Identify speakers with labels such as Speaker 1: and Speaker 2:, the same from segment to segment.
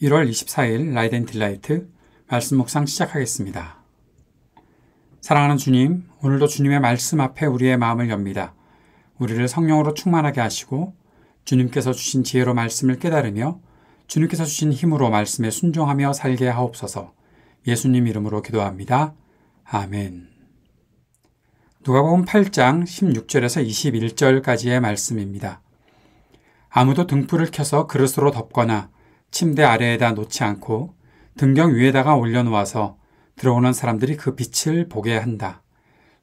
Speaker 1: 1월 24일 라이트 앤 딜라이트 말씀 묵상 시작하겠습니다. 사랑하는 주님, 오늘도 주님의 말씀 앞에 우리의 마음을 엽니다. 우리를 성령으로 충만하게 하시고 주님께서 주신 지혜로 말씀을 깨달으며 주님께서 주신 힘으로 말씀에 순종하며 살게 하옵소서. 예수님 이름으로 기도합니다. 아멘. 누가복음 8장 16절에서 21절까지의 말씀입니다. 아무도 등불을 켜서 그릇으로 덮거나 침대 아래에다 놓지 않고 등경 위에다가 올려놓아서 들어오는 사람들이 그 빛을 보게 한다.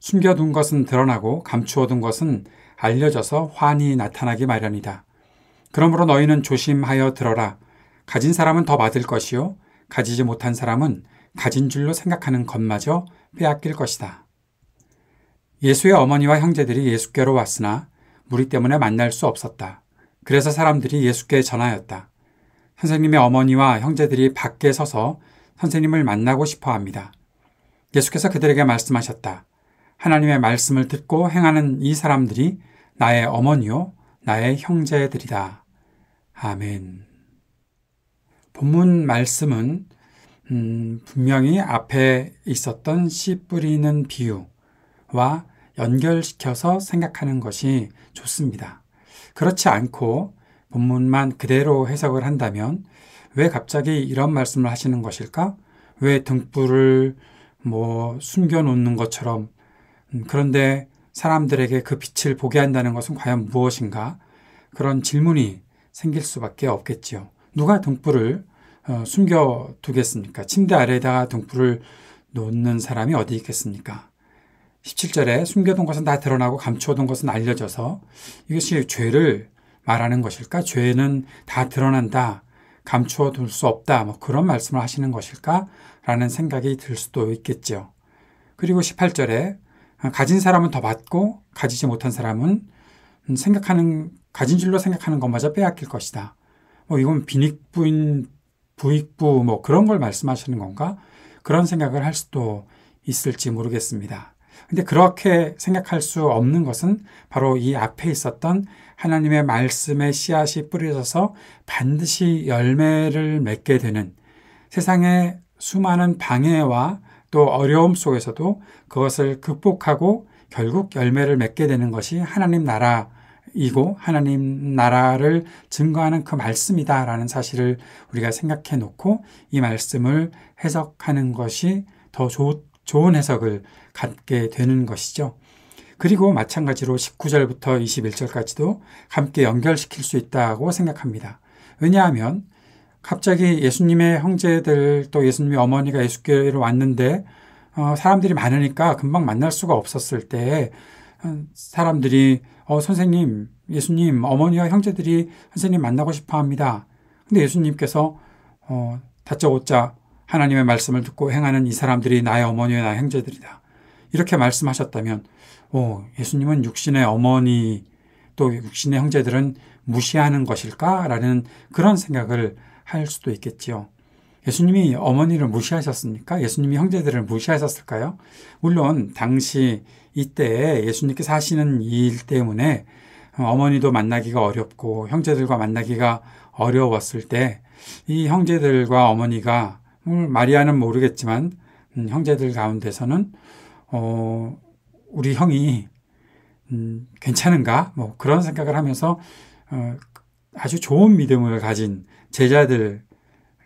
Speaker 1: 숨겨둔 것은 드러나고 감추어둔 것은 알려져서 환히 나타나기 마련이다. 그러므로 너희는 조심하여 들어라. 가진 사람은 더 받을 것이요 가지지 못한 사람은 가진 줄로 생각하는 것마저 빼앗길 것이다. 예수의 어머니와 형제들이 예수께로 왔으나 무리 때문에 만날 수 없었다. 그래서 사람들이 예수께 전하였다. 선생님의 어머니와 형제들이 밖에 서서 선생님을 만나고 싶어 합니다. 예수께서 그들에게 말씀하셨다. 하나님의 말씀을 듣고 행하는 이 사람들이 나의 어머니요, 나의 형제들이다. 아멘. 본문 말씀은 분명히 앞에 있었던 씨 뿌리는 비유와 연결시켜서 생각하는 것이 좋습니다. 그렇지 않고 본문만 그대로 해석을 한다면 왜 갑자기 이런 말씀을 하시는 것일까? 왜 등불을 숨겨놓는 것처럼 그런데 사람들에게 그 빛을 보게 한다는 것은 과연 무엇인가? 그런 질문이 생길 수밖에 없겠지요. 누가 등불을 숨겨두겠습니까? 침대 아래에다가 등불을 놓는 사람이 어디 있겠습니까? 17절에 숨겨둔 것은 다 드러나고 감추어둔 것은 알려져서 이것이 죄를 말하는 것일까? 죄는 다 드러난다. 감추어둘 수 없다. 그런 말씀을 하시는 것일까? 라는 생각이 들 수도 있겠죠. 그리고 18절에 가진 사람은 더 받고 가지지 못한 사람은 가진 줄로 생각하는 것마저 빼앗길 것이다. 이건 빈익부인 부익부 그런 걸 말씀하시는 건가? 그런 생각을 할 수도 있을지 모르겠습니다. 근데 그렇게 생각할 수 없는 것은 바로 이 앞에 있었던 하나님의 말씀의 씨앗이 뿌려져서 반드시 열매를 맺게 되는 세상의 수많은 방해와 또 어려움 속에서도 그것을 극복하고 결국 열매를 맺게 되는 것이 하나님 나라이고 하나님 나라를 증거하는 그 말씀이다라는 사실을 우리가 생각해 놓고 이 말씀을 해석하는 것이 더 좋은 해석을 갖게 되는 것이죠. 그리고 마찬가지로 19절부터 21절까지도 함께 연결시킬 수 있다고 생각합니다. 왜냐하면 갑자기 예수님의 형제들 또 예수님의 어머니가 예수께로 왔는데 사람들이 많으니까 금방 만날 수가 없었을 때 사람들이 선생님, 예수님, 어머니와 형제들이 선생님 만나고 싶어 합니다. 근데 예수님께서 다짜고짜 하나님의 말씀을 듣고 행하는 이 사람들이 나의 어머니와 나의 형제들이다. 이렇게 말씀하셨다면 예수님은 육신의 어머니 또 육신의 형제들은 무시하는 것일까라는 그런 생각을 할 수도 있겠지요. 예수님이 어머니를 무시하셨습니까? 예수님이 형제들을 무시하셨을까요? 물론 당시 이때에 예수님께서 하시는 일 때문에 어머니도 만나기가 어렵고 형제들과 만나기가 어려웠을 때 이 형제들과 어머니가 마리아는 모르겠지만 형제들 가운데서는 우리 형이 괜찮은가? 그런 생각을 하면서 아주 좋은 믿음을 가진 제자들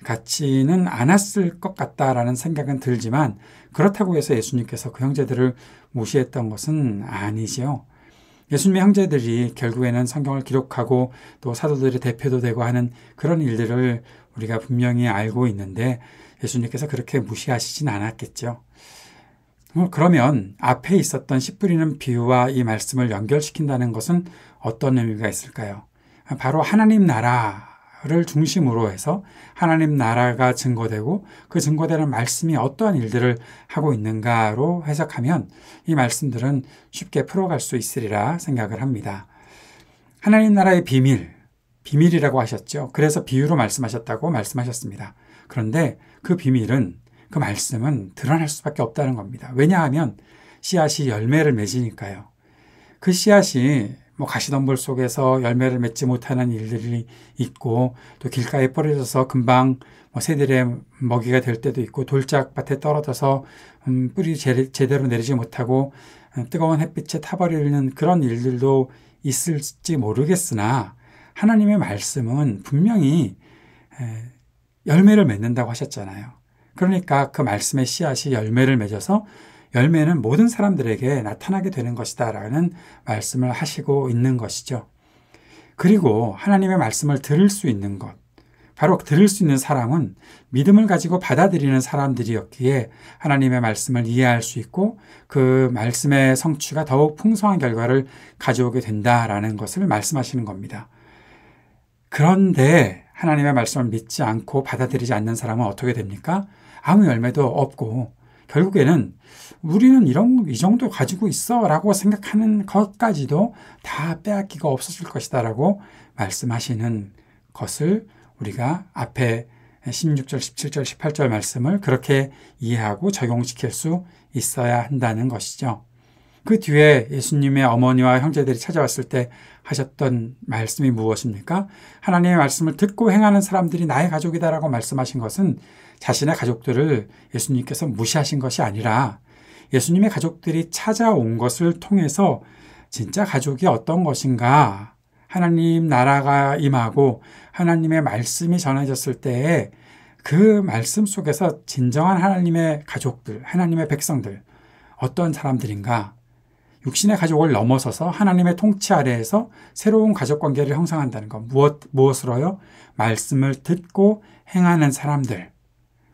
Speaker 1: 같지는 않았을 것 같다라는 생각은 들지만 그렇다고 해서 예수님께서 그 형제들을 무시했던 것은 아니지요. 예수님의 형제들이 결국에는 성경을 기록하고 또 사도들의 대표도 되고 하는 그런 일들을 우리가 분명히 알고 있는데 예수님께서 그렇게 무시하시진 않았겠죠. 그러면 앞에 있었던 씨 뿌리는 비유와 이 말씀을 연결시킨다는 것은 어떤 의미가 있을까요? 바로 하나님 나라를 중심으로 해서 하나님 나라가 증거되고 그 증거되는 말씀이 어떠한 일들을 하고 있는가로 해석하면 이 말씀들은 쉽게 풀어갈 수 있으리라 생각을 합니다. 하나님 나라의 비밀이라고 하셨죠. 그래서 비유로 말씀하셨다고 말씀하셨습니다. 그런데 그 비밀은 그 말씀은 드러날 수밖에 없다는 겁니다. 왜냐하면 씨앗이 열매를 맺으니까요. 그 씨앗이 뭐 가시덤불 속에서 열매를 맺지 못하는 일들이 있고, 또 길가에 뿌려져서 금방 뭐 새들의 먹이가 될 때도 있고, 돌짝밭에 떨어져서 뿌리 제대로 내리지 못하고 뜨거운 햇빛에 타버리는 그런 일들도 있을지 모르겠으나, 하나님의 말씀은 분명히 열매를 맺는다고 하셨잖아요. 그러니까 그 말씀의 씨앗이 열매를 맺어서 열매는 모든 사람들에게 나타나게 되는 것이다 라는 말씀을 하시고 있는 것이죠. 그리고 하나님의 말씀을 들을 수 있는 것, 바로 들을 수 있는 사람은 믿음을 가지고 받아들이는 사람들이었기에 하나님의 말씀을 이해할 수 있고 그 말씀의 성취가 더욱 풍성한 결과를 가져오게 된다라는 것을 말씀하시는 겁니다. 그런데 하나님의 말씀을 믿지 않고 받아들이지 않는 사람은 어떻게 됩니까? 아무 열매도 없고 결국에는 우리는 이 정도 가지고 있어 라고 생각하는 것까지도 다 빼앗기가 없어질 것이다 라고 말씀하시는 것을 우리가 앞에 16절, 17절, 18절 말씀을 그렇게 이해하고 적용시킬 수 있어야 한다는 것이죠. 그 뒤에 예수님의 어머니와 형제들이 찾아왔을 때 하셨던 말씀이 무엇입니까? 하나님의 말씀을 듣고 행하는 사람들이 나의 가족이다라고 말씀하신 것은 자신의 가족들을 예수님께서 무시하신 것이 아니라 예수님의 가족들이 찾아온 것을 통해서 진짜 가족이 어떤 것인가, 하나님 나라가 임하고 하나님의 말씀이 전해졌을 때에 그 말씀 속에서 진정한 하나님의 가족들, 하나님의 백성들, 어떤 사람들인가, 육신의 가족을 넘어서서 하나님의 통치 아래에서 새로운 가족관계를 형성한다는 것. 무엇으로요? 말씀을 듣고 행하는 사람들.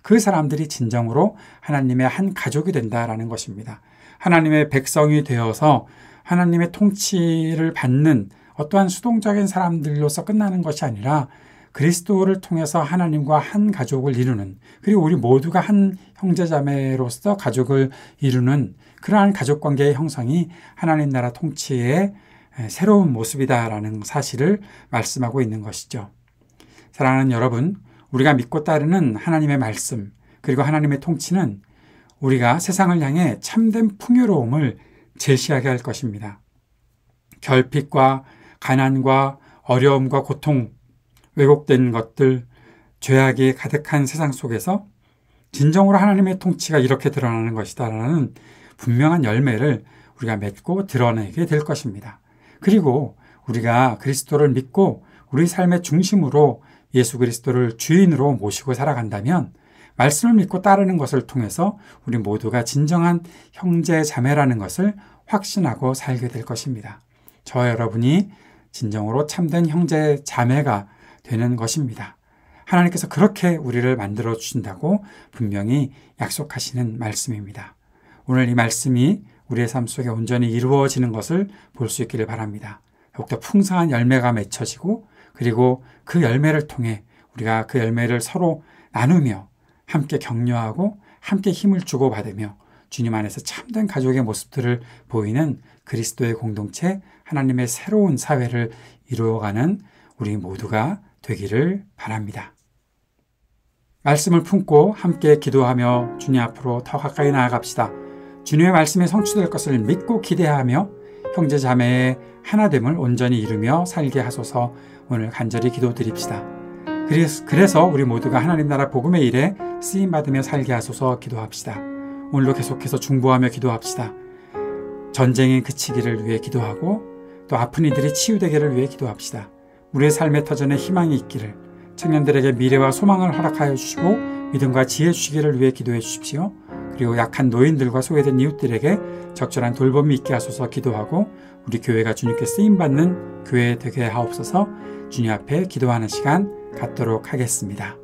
Speaker 1: 그 사람들이 진정으로 하나님의 한 가족이 된다라는 것입니다. 하나님의 백성이 되어서 하나님의 통치를 받는 어떠한 수동적인 사람들로서 끝나는 것이 아니라 그리스도를 통해서 하나님과 한 가족을 이루는, 그리고 우리 모두가 한 형제자매로서 가족을 이루는 그러한 가족관계의 형성이 하나님 나라 통치의 새로운 모습이다라는 사실을 말씀하고 있는 것이죠. 사랑하는 여러분, 우리가 믿고 따르는 하나님의 말씀, 그리고 하나님의 통치는 우리가 세상을 향해 참된 풍요로움을 제시하게 할 것입니다. 결핍과 가난과 어려움과 고통, 왜곡된 것들, 죄악이 가득한 세상 속에서 진정으로 하나님의 통치가 이렇게 드러나는 것이다라는 분명한 열매를 우리가 맺고 드러내게 될 것입니다. 그리고 우리가 그리스도를 믿고 우리 삶의 중심으로 예수 그리스도를 주인으로 모시고 살아간다면 말씀을 믿고 따르는 것을 통해서 우리 모두가 진정한 형제 자매라는 것을 확신하고 살게 될 것입니다. 저와 여러분이 진정으로 참된 형제 자매가 되는 것입니다. 하나님께서 그렇게 우리를 만들어 주신다고 분명히 약속하시는 말씀입니다. 오늘 이 말씀이 우리의 삶 속에 온전히 이루어지는 것을 볼 수 있기를 바랍니다. 더욱더 풍성한 열매가 맺혀지고 그리고 그 열매를 통해 우리가 그 열매를 서로 나누며 함께 격려하고 함께 힘을 주고받으며 주님 안에서 참된 가족의 모습들을 보이는 그리스도의 공동체, 하나님의 새로운 사회를 이루어가는 우리 모두가 되기를 바랍니다. 말씀을 품고 함께 기도하며 주님 앞으로 더 가까이 나아갑시다. 주님의 말씀이 성취될 것을 믿고 기대하며 형제 자매의 하나됨을 온전히 이루며 살게 하소서. 오늘 간절히 기도드립시다. 그래서 우리 모두가 하나님 나라 복음의 일에 쓰임받으며 살게 하소서. 기도합시다. 오늘도 계속해서 중보하며 기도합시다. 전쟁이 그치기를 위해 기도하고 또 아픈 이들이 치유되기를 위해 기도합시다. 우리의 삶의 터전에 희망이 있기를, 청년들에게 미래와 소망을 허락하여 주시고 믿음과 지혜 주시기를 위해 기도해 주십시오. 그리고 약한 노인들과 소외된 이웃들에게 적절한 돌봄이 있게 하소서. 기도하고 우리 교회가 주님께 쓰임받는 교회 되게 하옵소서. 주님 앞에 기도하는 시간 갖도록 하겠습니다.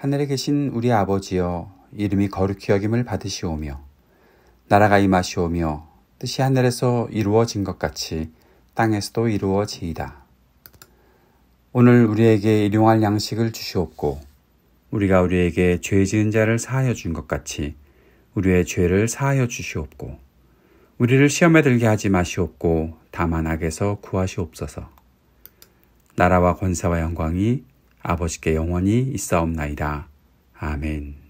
Speaker 2: 하늘에 계신 우리 아버지여, 이름이 거룩히 여김을 받으시오며 나라가 임하시오며 뜻이 하늘에서 이루어진 것 같이 땅에서도 이루어지이다. 오늘 우리에게 일용할 양식을 주시옵고 우리가 우리에게 죄 지은 자를 사하여 준 것 같이 우리의 죄를 사하여 주시옵고 우리를 시험에 들게 하지 마시옵고 다만 악에서 구하시옵소서. 나라와 권세와 영광이 아버지께 영원히 있사옵나이다. 아멘.